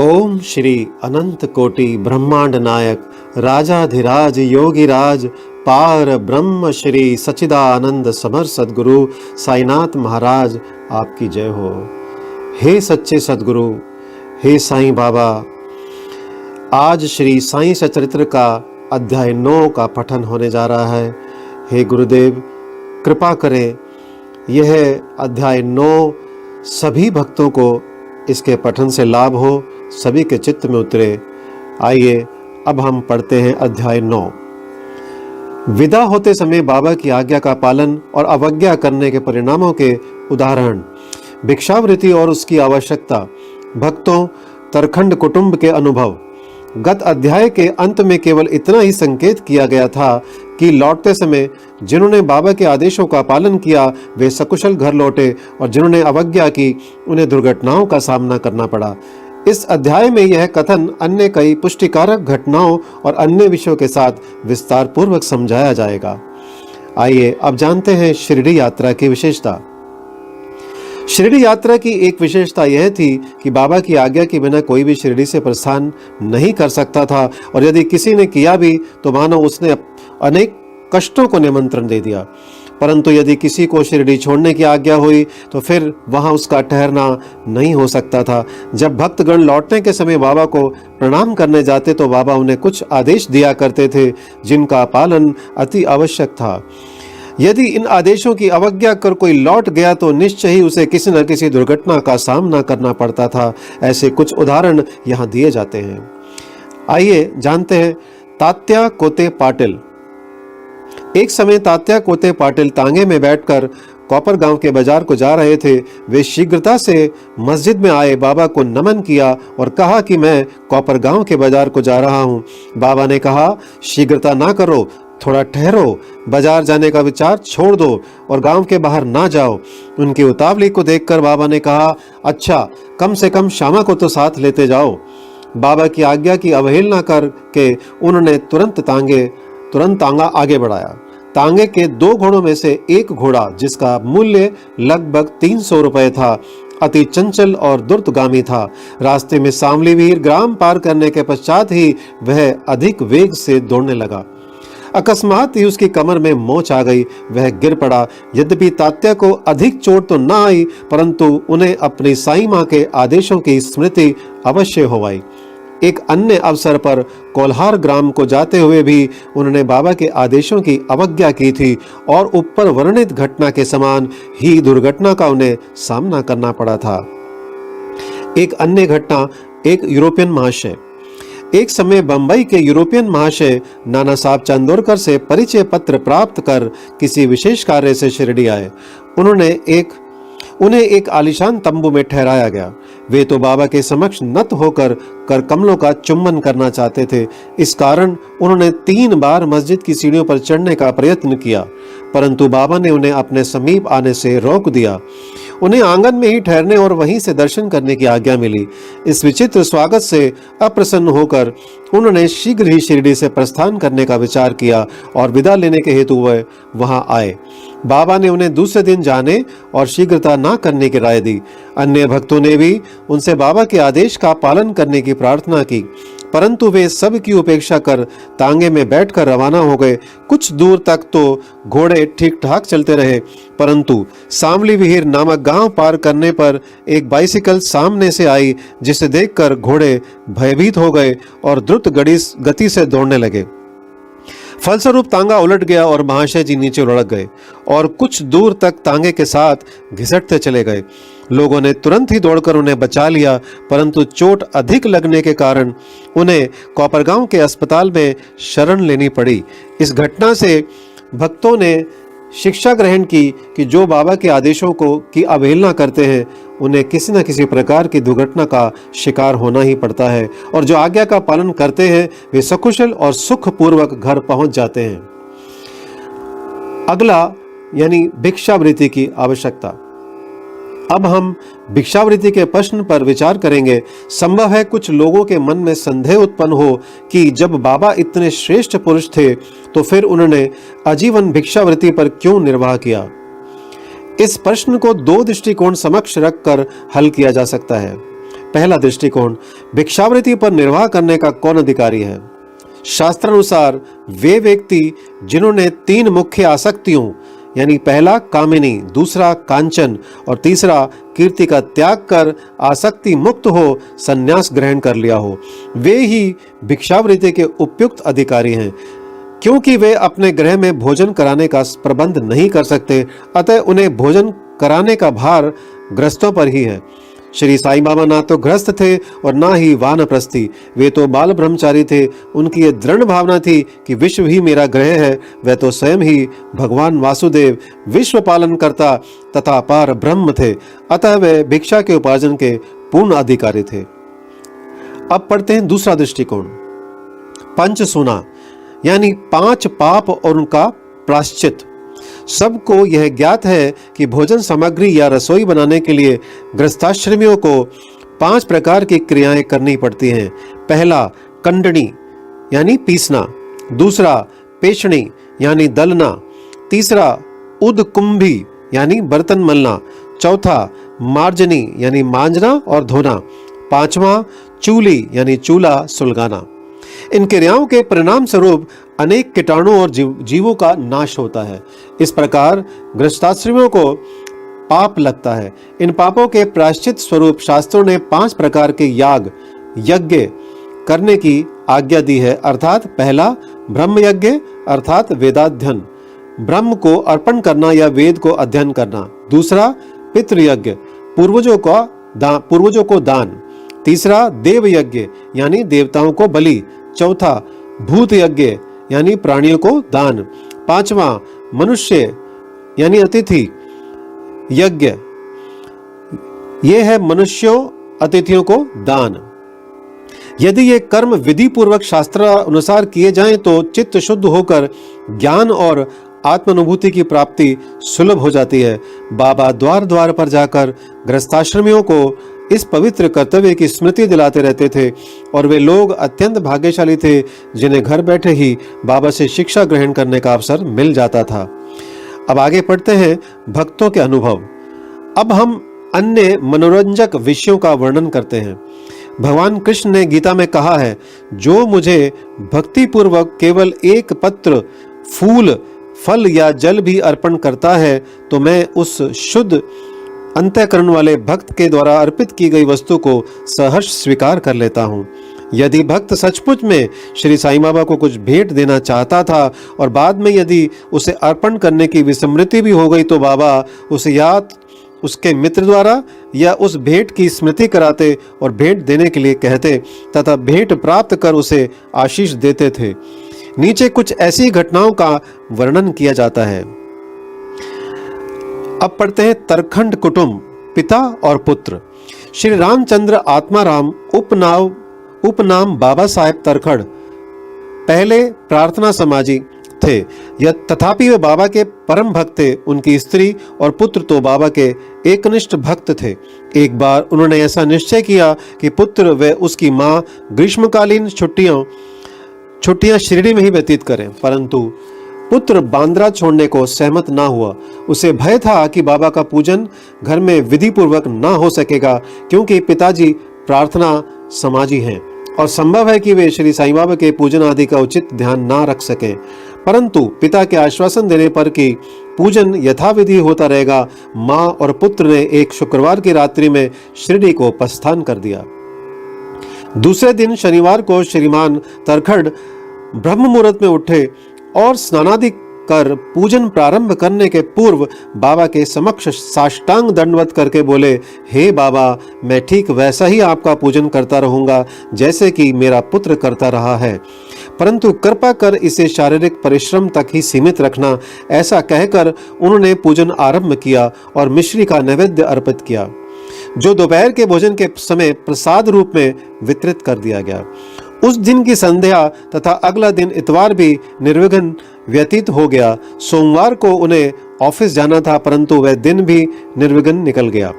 ओम श्री अनंत कोटि ब्रह्मांड नायक राजाधिराज योगिराज पार ब्रह्म श्री सच्चिदानंद समर सद्गुरु साईनाथ महाराज आपकी जय हो। हे सच्चे सद्गुरु, हे साईं बाबा, आज श्री साईं सचरित्र का अध्याय 9 का पठन होने जा रहा है। हे गुरुदेव, कृपा करें यह अध्याय 9 सभी भक्तों को इसके पठन से लाभ हो, सभी के चित्त में उतरे। आइए अब हम पढ़ते हैं अध्याय 9। विदा होते समय बाबा की आज्ञा का पालन और अवज्ञा करने के परिणामों के उदाहरण, भिक्षावृत्ति और उसकी आवश्यकता, भक्तों तरखंड कुटुंब के अनुभव। गत अध्याय के अंत में केवल इतना ही संकेत किया गया था कि लौटते समय जिन्होंने बाबा के आदेशों का पालन किया वे सकुशल घर लौटे और जिन्होंने अवज्ञा की उन्हें दुर्घटनाओं का सामना करना पड़ा। इस अध्याय में यह कथन अन्य कई पुष्टिकारक घटनाओं और अन्य विषयों के साथ विस्तार पूर्वक समझाया जाएगा। आइए अब जानते हैं शिरडी यात्रा की विशेषता। शिरडी यात्रा की एक विशेषता यह थी कि बाबा की आज्ञा के बिना कोई भी शिरडी से प्रस्थान नहीं कर सकता था, और यदि किसी ने किया भी तो मानो उसने अनेक कष्टों को निमंत्रण दे दिया। परंतु यदि किसी को शिरडी छोड़ने की आज्ञा हुई तो फिर वहां उसका ठहरना नहीं हो सकता था। जब भक्तगण लौटने के समय बाबा को प्रणाम करने जाते तो बाबा उन्हें कुछ आदेश दिया करते थे जिनका पालन अति आवश्यक था। यदि इन आदेशों की अवज्ञा कर कोई लौट गया तो निश्चय ही उसे किसी न किसी दुर्घटना का सामना करना पड़ता था। ऐसे कुछ उदाहरण यहाँ दिए जाते हैं। आइए जानते हैं। तात्या कोते पाटिल। एक समय तात्या कोते पाटिल तांगे में बैठकर कॉपर गांव के बाजार को जा रहे थे। वे शीघ्रता से मस्जिद में आए, बाबा को नमन किया और कहा कि मैं कॉपर गांव के बाजार को जा रहा हूं। बाबा ने कहा, शीघ्रता ना करो, थोड़ा ठहरो, बाजार जाने का विचार छोड़ दो और गांव के बाहर ना जाओ। उनकी उतावली को देखकर बाबा ने कहा, अच्छा कम से कम श्यामा को तो साथ लेते जाओ। बाबा की आज्ञा की अवहेलना करके उन्होंने तुरंत तांगा आगे बढ़ाया। तांगे के 2 घोड़ों में से एक घोड़ा, जिसका मूल्य लगभग 300 रुपए था, अति चंचल और दुर्तगामी था। रास्ते में सांवलीवीर ग्राम पार करने के पश्चात ही वह अधिक वेग से दौड़ने लगा। अकस्मात ही उसकी कमर में मोच आ गई, वह गिर पड़ा। यद्यपि तात्या को अधिक चोट तो ना आई, परंतु उन्हें अपनी साईं मां के आदेशों की स्मृति अवश्य हो आई। एक अन्य अवसर पर कोल्हार ग्राम को जाते हुए भी उन्होंने बाबा के आदेशों की अवज्ञा की थी और ऊपर वर्णित घटना के समान ही दुर्घटना का उन्हें सामना करना पड़ा था। एक अन्य घटना, एक यूरोपियन महाशय। एक समय बंबई के यूरोपियन महाशय नाना साहब चंदोरकर से परिचय पत्र प्राप्त कर किसी विशेष कार्य से शिरडी आए। उन्हें एक आलीशान तंबू में ठहराया गया। वे तो बाबा के समक्ष नत होकर कर कमलों का चुम्बन करना चाहते थे। इस कारण उन्होंने 3 बार मस्जिद की सीढ़ियों पर चढ़ने का प्रयत्न किया, परंतु बाबा ने उन्हें अपने समीप आने से रोक दिया। उन्हें आंगन में ही ठहरने और वहीं से दर्शन करने की आज्ञा मिली। इस विचित्र स्वागत से अप्रसन्न होकर उन्होंने शीघ्र ही शिरडी से प्रस्थान करने का विचार किया और विदा लेने के हेतु वह वहां आए। बाबा ने उन्हें दूसरे दिन जाने और शीघ्रता ना करने की राय दी। अन्य भक्तों ने भी उनसे बाबा के आदेश का पालन करने की प्रार्थना की, परंतु वे सब की उपेक्षा कर तांगे में बैठकर रवाना हो गए। कुछ दूर तक तो घोड़े ठीक ठाक चलते रहे, परंतु सांवली विहीर नामक गांव पार करने पर एक बाइसिकल सामने से आई, जिसे देखकर घोड़े भयभीत हो गए और द्रुत गति से दौड़ने लगे। फलस्वरूप तांगा उलट गया और महाशय जी नीचे लुढ़क गए और कुछ दूर तक तांगे के साथ घिसटते चले गए। लोगों ने तुरंत ही दौड़कर उन्हें बचा लिया, परंतु चोट अधिक लगने के कारण उन्हें कोपरगांव के अस्पताल में शरण लेनी पड़ी। इस घटना से भक्तों ने शिक्षा ग्रहण की कि जो बाबा के आदेशों की अवहेलना करते हैं उन्हें किसी न किसी प्रकार की दुर्घटना का शिकार होना ही पड़ता है, और जो आज्ञा का पालन करते हैं वे सकुशल और सुखपूर्वक घर पहुंच जाते हैं। अगला यानी भिक्षावृत्ति की आवश्यकता। अब हम भिक्षावृत्ति के प्रश्न पर विचार करेंगे। संभव है कुछ लोगों के मन में संदेह उत्पन्न हो कि जब बाबा इतने श्रेष्ठ पुरुष थे तो फिर उन्होंने आजीवन भिक्षावृत्ति पर क्यों निर्वाह किया। इस प्रश्न को 2 दृष्टिकोण समक्ष रखकर हल किया जा सकता है। पहला दृष्टिकोण, भिक्षावृत्ति पर निर्वाह करने का कौन अधिकारी है? शास्त्रानुसार वे व्यक्ति जिन्होंने 3 मुख्य आसक्तियों यानी पहला कामिनी, दूसरा कांचन और तीसरा कीर्ति का त्याग कर आसक्ति मुक्त हो संन्यास ग्रहण कर लिया हो, वे ही भिक्षावृत्ति के उपयुक्त अधिकारी हैं। क्योंकि वे अपने गृह में भोजन कराने का प्रबंध नहीं कर सकते, अतः उन्हें भोजन कराने का भार गृहस्थों पर ही है। श्री साईं बाबा ना तो गृहस्थ थे और ना ही वानप्रस्थी, वे तो बाल ब्रह्मचारी थे। उनकी ये दृढ़ भावना थी कि विश्व ही मेरा गृह है। वे तो स्वयं ही भगवान वासुदेव विश्व पालन करता तथा पार ब्रह्म थे, अतः वे भिक्षा के उपार्जन के पूर्ण अधिकारी थे। अब पढ़ते हैं दूसरा दृष्टिकोण, पंच सुना यानी 5 पाप और उनका प्रायश्चित। सबको यह ज्ञात है कि भोजन सामग्री या रसोई बनाने के लिए गृहस्थाश्रमियों को 5 प्रकार की क्रियाएं करनी पड़ती हैं। पहला कंडनी यानी पीसना, दूसरा पेषणी यानी दलना, तीसरा उदकुंभी यानी बर्तन मलना, चौथा मार्जनी यानी मांजना और धोना, पांचवा चूली यानी चूल्हा सुलगाना। इन क्रियाओं के परिणाम स्वरूप अनेक कीटाणुओं और जीवों का नाश होता है। इस प्रकार गृहस्थाश्रमियों को पाप लगता है। इन पापों के प्रायश्चित स्वरूप शास्त्रों ने 5 प्रकार के यज्ञ करने की आज्ञा दी है। अर्थात पहला ब्रह्म यज्ञ अर्थात वेदाध्ययन, ब्रह्म को अर्पण करना या वेद को अध्ययन करना। दूसरा पितृयज्ञ, पूर्वजों को दान। तीसरा देव यज्ञ यानी देवताओं को बलि। चौथा भूत यज्ञ यानी प्राणियों को दान। पांचवा मनुष्य यानी अतिथि यज्ञ, ये है मनुष्यों अतिथियों को दान। यदि ये कर्म विधि पूर्वक शास्त्र अनुसार किए जाएं तो चित्त शुद्ध होकर ज्ञान और आत्मानुभूति की प्राप्ति सुलभ हो जाती है। बाबा द्वार द्वार पर जाकर गृहस्थाश्रमियों को इस पवित्र कर्तव्य की स्मृति दिलाते रहते थे और वे लोग अत्यंत भाग्यशाली थे जिन्हें घर बैठे ही बाबा से शिक्षा ग्रहण करने का अवसर मिल जाता था। अब आगे पढ़ते हैं भक्तों के अनुभव। अब हम अन्य मनोरंजक विषयों का वर्णन करते हैं। भगवान कृष्ण ने गीता में कहा है, जो मुझे भक्ति पूर्वक केवल एक पत्र, फूल, फल या जल भी अर्पण करता है तो मैं उस शुद्ध अंतःकरण वाले भक्त के द्वारा अर्पित की गई वस्तु को सहर्ष स्वीकार कर लेता हूँ। यदि भक्त सचमुच में श्री साईं बाबा को कुछ भेंट देना चाहता था और बाद में यदि उसे अर्पण करने की विस्मृति भी हो गई तो बाबा उसे याद उसके मित्र द्वारा या उस भेंट की स्मृति कराते और भेंट देने के लिए कहते तथा भेंट प्राप्त कर उसे आशीष देते थे। नीचे कुछ ऐसी घटनाओं का वर्णन किया जाता है। अब पढ़ते हैं तरखंड कुटुंब, पिता और पुत्र। श्री रामचंद्र आत्माराम उपनाम बाबा साहेब तरखड़ पहले प्रार्थना समाजी थे, तथापि वे बाबा के परम भक्त थे। उनकी स्त्री और पुत्र तो बाबा के एकनिष्ठ भक्त थे। एक बार उन्होंने ऐसा निश्चय किया कि पुत्र व उसकी माँ ग्रीष्मकालीन छुट्टियां शिरडी में ही व्यतीत करें, परंतु पुत्र बांद्रा छोड़ने को सहमत ना हुआ। उसे भय था कि बाबा का पूजन घर में विधि पूर्वक ना हो सकेगा, क्योंकि पिताजी प्रार्थना समाजी हैं और संभव है कि वे श्री साईं बाबा के पूजन आदि का उचित ध्यान ना रख सकें। परंतु पिता के आश्वासन देने पर कि पूजन यथाविधि होता रहेगा, माँ और पुत्र ने एक शुक्रवार की रात्रि में शिरडी को प्रस्थान कर दिया। दूसरे दिन शनिवार को श्रीमान तरखड़ ब्रह्म मुहूर्त में उठे और स्नानादि कर पूजन प्रारंभ करने के पूर्व बाबा के समक्ष साष्टांग दंडवत करके बोले, हे बाबा, मैं ठीक वैसा ही आपका पूजन करता रहूंगा जैसे कि मेरा पुत्र करता रहा है, परंतु कृपा कर इसे शारीरिक परिश्रम तक ही सीमित रखना। ऐसा कहकर उन्होंने पूजन आरंभ किया और मिश्री का नैवेद्य अर्पित किया, जो दोपहर के भोजन के समय प्रसाद रूप में वितरित कर दिया गया। उस दिन की संध्या तथा अगला दिन इतवार भी निर्विघ्न व्यतीत हो गया। सोमवार को उन्हें ऑफिस जाना था, परंतु वह दिन भी निर्विघ्न निकल गया।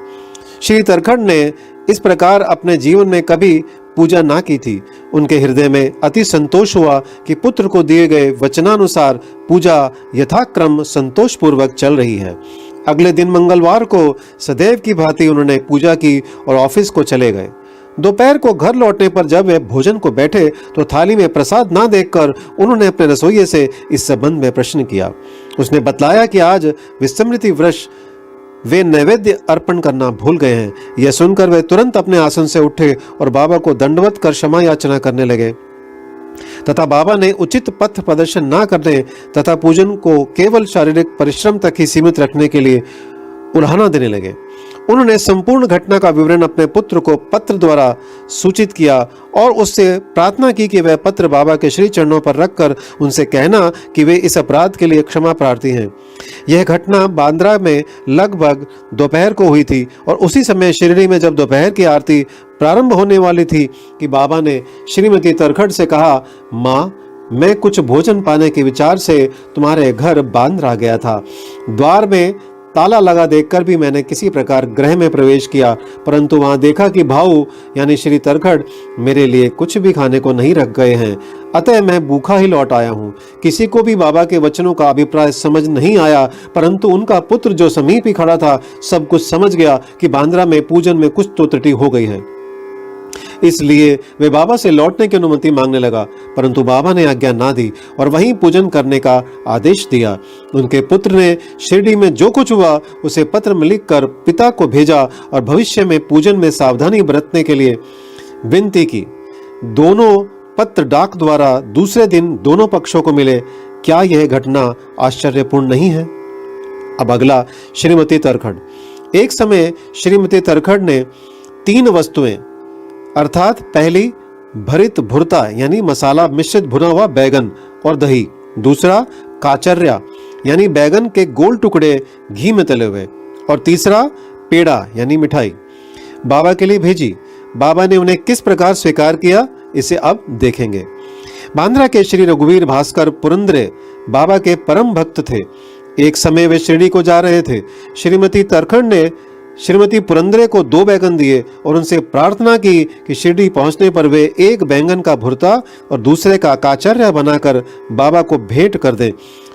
श्री तरखड़ ने इस प्रकार अपने जीवन में कभी पूजा ना की थी। उनके हृदय में अति संतोष हुआ कि पुत्र को दिए गए वचनानुसार पूजा यथाक्रम संतोष पूर्वक चल रही है। अगले दिन मंगलवार को सदैव की भांति उन्होंने पूजा की और ऑफिस को चले गए। दोपहर को घर लौटने पर जब वे भोजन को बैठे तो थाली में प्रसाद ना देखकर उन्होंने अपने रसोइये से इस संबंध में प्रश्न किया। उसने बतलाया कि आज विस्मृति वृष वे नैवेद्य अर्पण करना भूल गए हैं। यह सुनकर वे तुरंत अपने आसन से उठे और बाबा को दंडवत कर क्षमा याचना करने लगे तथा बाबा ने उचित पथ प्रदर्शन न करने तथा पूजन को केवल शारीरिक परिश्रम तक ही सीमित रखने के लिए उल्हाना देने लगे। उन्होंने संपूर्ण घटना का विवरण अपने पुत्र को पत्र द्वारा सूचित किया और उससे प्रार्थना की कि वह पत्र बाबा के श्री चरणों पर रखकर उनसे कहना कि वे इस अपराध के लिए क्षमा प्रार्थी हैं। यह घटना बांद्रा में लगभग दोपहर को हुई थी और उसी समय शिरडी में जब दोपहर की आरती प्रारंभ होने वाली थी कि बाबा ने श्रीमती तरखड़ से कहा, माँ, मैं कुछ भोजन पाने के विचार से तुम्हारे घर बांद्रा गया था। द्वार में ताला लगा देखकर भी मैंने किसी प्रकार गृह में प्रवेश किया, परंतु वहां देखा कि भाऊ यानी श्री तरखड़ मेरे लिए कुछ भी खाने को नहीं रख गए हैं। अतः मैं भूखा ही लौट आया हूँ। किसी को भी बाबा के वचनों का अभिप्राय समझ नहीं आया, परंतु उनका पुत्र जो समीप ही खड़ा था सब कुछ समझ गया कि बांद्रा में पूजन में कुछ तो त्रुटि हो गई है। इसलिए वे बाबा से लौटने की अनुमति मांगने लगा, परंतु बाबा ने आज्ञा ना दी और वहीं पूजन करने का आदेश दिया। उनके पुत्र ने शिरडी में जो कुछ हुआ उसे पत्र में लिखकर पिता को भेजा और भविष्य में पूजन में सावधानी बरतने के लिए विनती की। दोनों पत्र डाक द्वारा दूसरे दिन दोनों पक्षों को मिले। क्या यह घटना आश्चर्यपूर्ण नहीं है? अब अगला, श्रीमती तरखड़। एक समय श्रीमती तरखड़ ने 3 वस्तुएं अर्थात पहली भरित भुरता यानी मसाला मिश्रित भुना हुआ बैगन और दही, दूसरा काचर्या यानी बैगन के गोल टुकड़े घी में तले हुए और तीसरा पेड़ा यानी मिठाई बाबा के लिए भेजी। बाबा ने उन्हें किस प्रकार स्वीकार किया इसे अब देखेंगे। बांद्रा के श्री रघुवीर भास्कर पुरंदरे बाबा के परम भक्त थे। एक समय वे शिरडी को जा रहे थे। श्रीमती तरखड़ ने श्रीमती पुरंदरे को 2 बैगन दिए और उनसे प्रार्थना की कि शिरडी पहुंचने पर वे एक बैंगन का भुरता और दूसरे का काचर्या बनाकर बाबा को भेंट कर दें।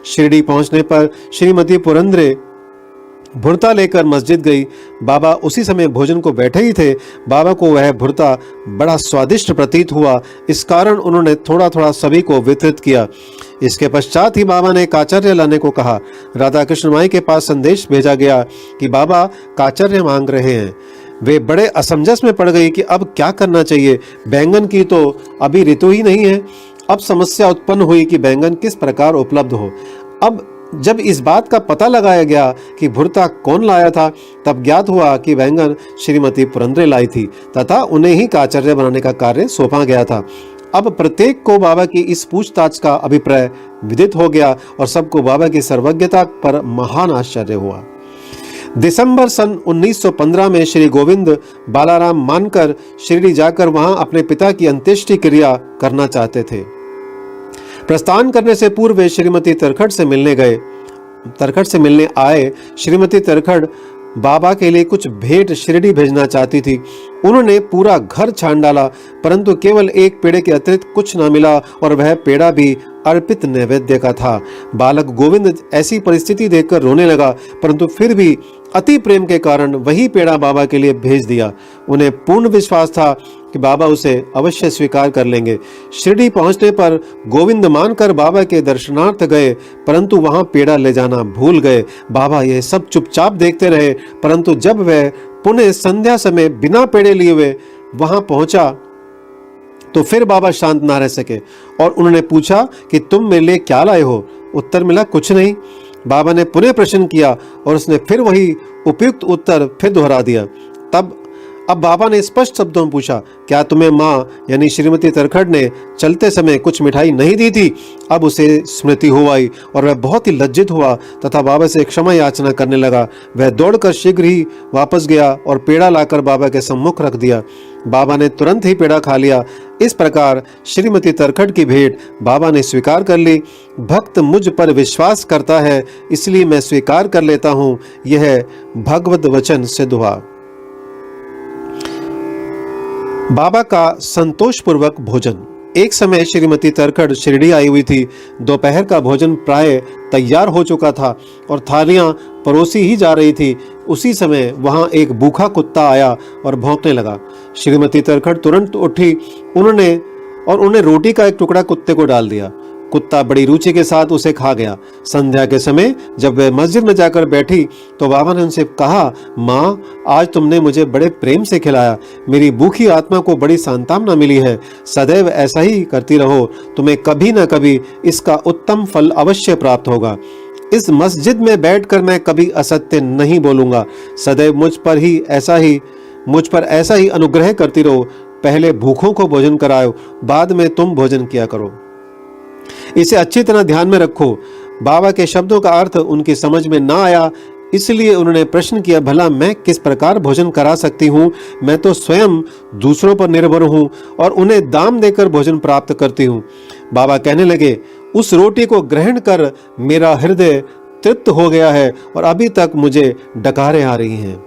शिरडी पहुंचने पर श्रीमती पुरंदरे भुरता लेकर मस्जिद गई। बाबा उसी समय भोजन को बैठे ही थे। बाबा को वह भुरता बड़ा स्वादिष्ट प्रतीत हुआ, इस कारण उन्होंने थोड़ा थोड़ा सभी को वितरित किया। इसके पश्चात ही बाबा ने काचर्य लाने को कहा। राधा कृष्ण माई के पास संदेश भेजा गया कि बाबा काचर्य मांग रहे हैं। वे बड़े असमंजस में पड़ गई कि अब क्या करना चाहिए। बैंगन की तो अभी ऋतु ही नहीं है। अब समस्या उत्पन्न हुई कि बैंगन किस प्रकार उपलब्ध हो। अब जब इस बात का पता लगाया गया कि भुरता कौन लाया था, तब ज्ञात हुआ कि बैंगन श्रीमती पुरंदरे लाई थी तथा उन्हें ही काचर्य बनाने का कार्य सौंपा गया था। अब प्रत्येक को बाबा की इस पूछताछ का अभिप्राय विदित हो गया और सबको बाबा की सर्वज्ञता पर महान आश्चर्य हुआ। दिसंबर सन 1915 में श्री गोविंद बालाराम मानकर शिरडी जाकर वहां अपने पिता की अंत्येष्टि क्रिया करना चाहते थे। प्रस्थान करने से पूर्व वे श्रीमती तरखड़ से मिलने आए। श्रीमती तरखड़ बाबा के लिए कुछ भेंट शिरडी भेजना चाहती थी। उन्होंने पूरा घर छान डाला, परंतु केवल एक पेड़े के अतिरिक्त कुछ न मिला और वह पेड़ा भी अर्पित नैवेद्य का था। बालक गोविंद ऐसी परिस्थिति देखकर रोने लगा, परंतु फिर भी अति प्रेम के कारण वही पेड़ा बाबा के लिए भेज दिया। उन्हें पूर्ण विश्वास था कि बाबा उसे अवश्य स्वीकार कर लेंगे। शिरडी पहुंचने पर गोविंद मानकर बाबा के दर्शनार्थ गए, परंतु वहां पेड़ा ले जाना भूल गए। बाबा यह सब चुपचाप देखते रहे, परंतु जब वह पुनः संध्या समय बिना पेड़े लिए हुए वहां पहुंचा तो फिर बाबा शांत ना रह सके और उन्होंने पूछा कि तुम मेरे लिए क्या लाए हो? उत्तर मिला, कुछ नहीं। बाबा ने पुनः प्रश्न किया और उसने फिर वही उपयुक्त उत्तर फिर दोहरा दिया। अब बाबा ने स्पष्ट शब्दों में पूछा, क्या तुम्हें माँ यानी श्रीमती तरखड़ ने चलते समय कुछ मिठाई नहीं दी थी? अब उसे स्मृति हो आई और वह बहुत ही लज्जित हुआ तथा बाबा से क्षमा याचना करने लगा। वह दौड़कर शीघ्र ही वापस गया और पेड़ा लाकर बाबा के सम्मुख रख दिया। बाबा ने तुरंत ही पेड़ा खा लिया। इस प्रकार श्रीमती तरखड़ की भेंट बाबा ने स्वीकार कर ली। भक्त मुझ पर विश्वास करता है, इसलिए मैं स्वीकार कर लेता हूँ। यह भगवत वचन सिद्ध हुआ। बाबा का संतोषपूर्वक भोजन। एक समय श्रीमती तरखड़ शिरडी आई हुई थी। दोपहर का भोजन प्राय तैयार हो चुका था और थालियां परोसी ही जा रही थी। उसी समय वहां एक भूखा कुत्ता आया और भौंकने लगा। श्रीमती तरखड़ तुरंत उठी, उन्हें रोटी का एक टुकड़ा कुत्ते को डाल दिया। कुत्ता बड़ी रुचि के साथ उसे खा गया। संध्या के समय जब वह मस्जिद में जाकर बैठी तो बाबा ने उनसे कहा, माँ, आज तुमने मुझे बड़े प्रेम से खिलाया, मेरी भूखी आत्मा को बड़ी सांत्वना मिली है। सदैव ऐसा ही करती रहो, तुम्हें कभी न कभी इसका उत्तम फल अवश्य प्राप्त होगा। इस मस्जिद में बैठकर मैं कभी असत्य नहीं बोलूंगा। सदैव मुझ पर ऐसा ही अनुग्रह करती रहो। पहले भूखों को भोजन कराओ, बाद में तुम भोजन किया करो। इसे अच्छी तरह ध्यान में रखो। बाबा के शब्दों का अर्थ उनकी समझ में ना आया, इसलिए उन्होंने प्रश्न किया, भला मैं किस प्रकार भोजन करा सकती हूँ? मैं तो स्वयं दूसरों पर निर्भर हूँ और उन्हें दाम देकर भोजन प्राप्त करती हूँ। बाबा कहने लगे, उस रोटी को ग्रहण कर मेरा हृदय तृप्त हो गया है और अभी तक मुझे डकारें आ रही हैं।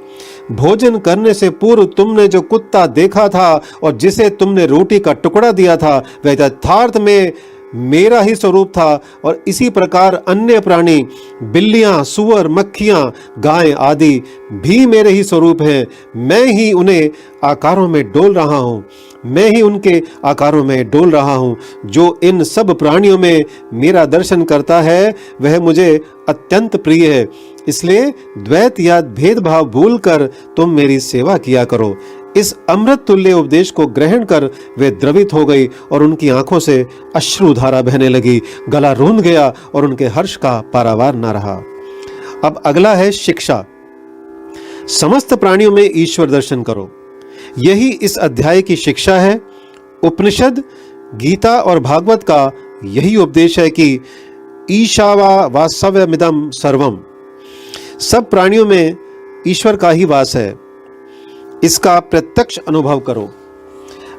भोजन करने से पूर्व तुमने जो कुत्ता देखा था और जिसे तुमने रोटी का टुकड़ा दिया था, वह यथार्थ में मेरा ही स्वरूप था और इसी प्रकार अन्य प्राणी, बिल्लियां, सुअर, मक्खियां, गाय आदि भी मेरे ही स्वरूप हैं। मैं ही उन्हें आकारों में डोल रहा हूँ, मैं ही उनके आकारों में डोल रहा हूँ। जो इन सब प्राणियों में मेरा दर्शन करता है वह मुझे अत्यंत प्रिय है। इसलिए द्वैत या भेदभाव भूलकर तुम मेरी सेवा किया करो। इस अमृत तुल्य उपदेश को ग्रहण कर वे द्रवित हो गई और उनकी आंखों से अश्रुधारा बहने लगी। गला रूंध गया और उनके हर्ष का पारावार न रहा। अब अगला है शिक्षा। समस्त प्राणियों में ईश्वर दर्शन करो। यही इस अध्याय की शिक्षा है। उपनिषद, गीता और भागवत का यही उपदेश है कि ईशावा वास्तव्यमिदं सर्वम। सब प्राणियों में ईश्वर का ही वास है, इसका प्रत्यक्ष अनुभव करो।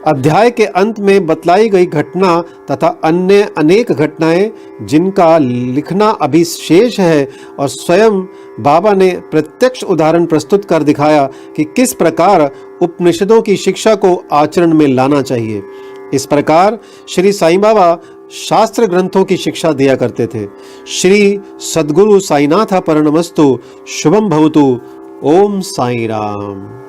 अध्याय के अंत में बतलाई गई घटना तथा अन्य अनेक घटनाएं जिनका लिखना अभी शेष है और स्वयं बाबा ने प्रत्यक्ष उदाहरण प्रस्तुत कर दिखाया कि किस प्रकार उपनिषदों की शिक्षा को आचरण में लाना चाहिए। इस प्रकार श्री साईं बाबा शास्त्र ग्रंथों की शिक्षा दिया करते थे। श्री सद्गुरु साईनाथ परमस्तु। शुभम भवतु। ओम साई राम।